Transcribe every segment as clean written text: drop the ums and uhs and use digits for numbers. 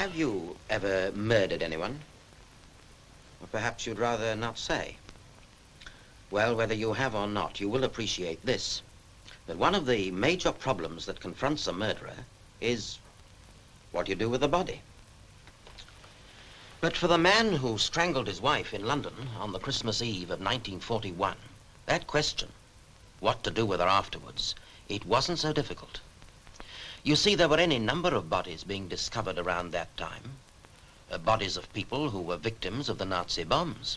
Have you ever murdered anyone? Or perhaps you'd rather not say. Well, whether you have or not, you will appreciate this, that one of the major problems that confronts a murderer is what you do with the body. But for the man who strangled his wife in London on the Christmas Eve of 1941, that question, what to do with her afterwards, it wasn't so difficult. You see, there were any number of bodies being discovered around that time, bodies of people who were victims of the Nazi bombs.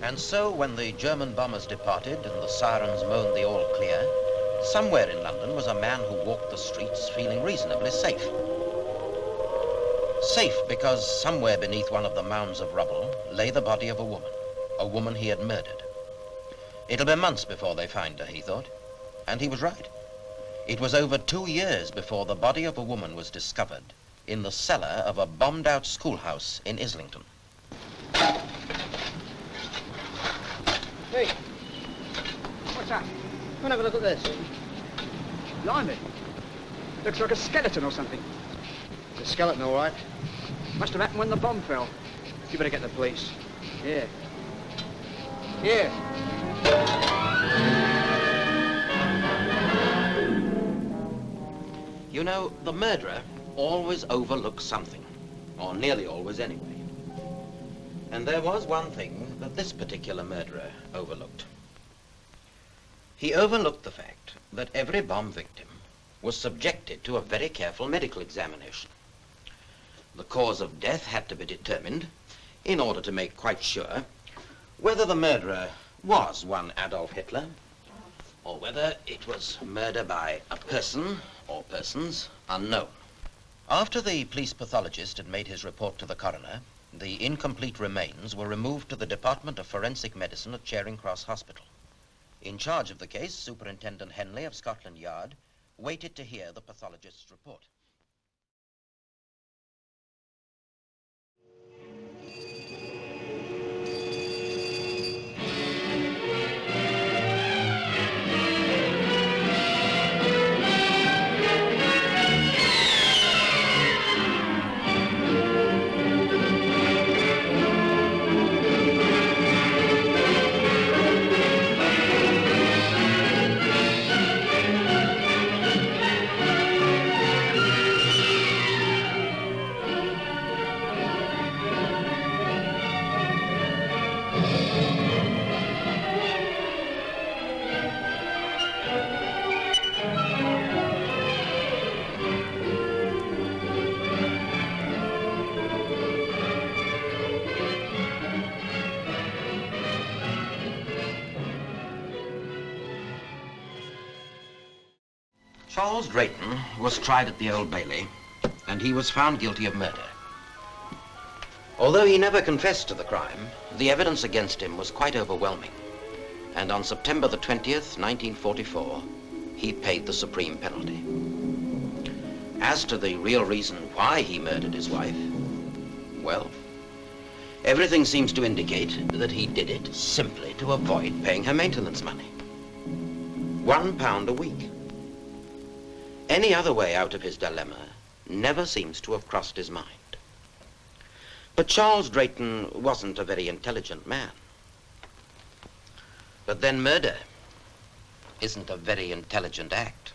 And so, when the German bombers departed and the sirens moaned the all clear, somewhere in London was a man who walked the streets feeling reasonably safe. Safe because somewhere beneath one of the mounds of rubble lay the body of a woman he had murdered. It'll be months before they find her, he thought, and he was right. It was over 2 years before the body of a woman was discovered in the cellar of a bombed-out schoolhouse in Islington. Hey, what's that? Come and have a look at this. Blimey. Looks like a skeleton or something. It's a skeleton, all right. Must have happened when the bomb fell. You better get the police. Here. Here. You know, the murderer always overlooks something, or nearly always anyway. And there was one thing that this particular murderer overlooked. He overlooked the fact that every bomb victim was subjected to a very careful medical examination. The cause of death had to be determined in order to make quite sure whether the murderer was one Adolf Hitler or whether it was murder by a person or persons unknown. After the police pathologist had made his report to the coroner, the incomplete remains were removed to the Department of Forensic Medicine at Charing Cross Hospital. In charge of the case, Superintendent Henley of Scotland Yard waited to hear the pathologist's report. Charles Drayton was tried at the Old Bailey, and he was found guilty of murder. Although he never confessed to the crime, the evidence against him was quite overwhelming. And on September the 20th, 1944, he paid the supreme penalty. As to the real reason why he murdered his wife, well, everything seems to indicate that he did it simply to avoid paying her maintenance money. £1 a week. Any other way out of his dilemma never seems to have crossed his mind. But Charles Drayton wasn't a very intelligent man. But then murder isn't a very intelligent act.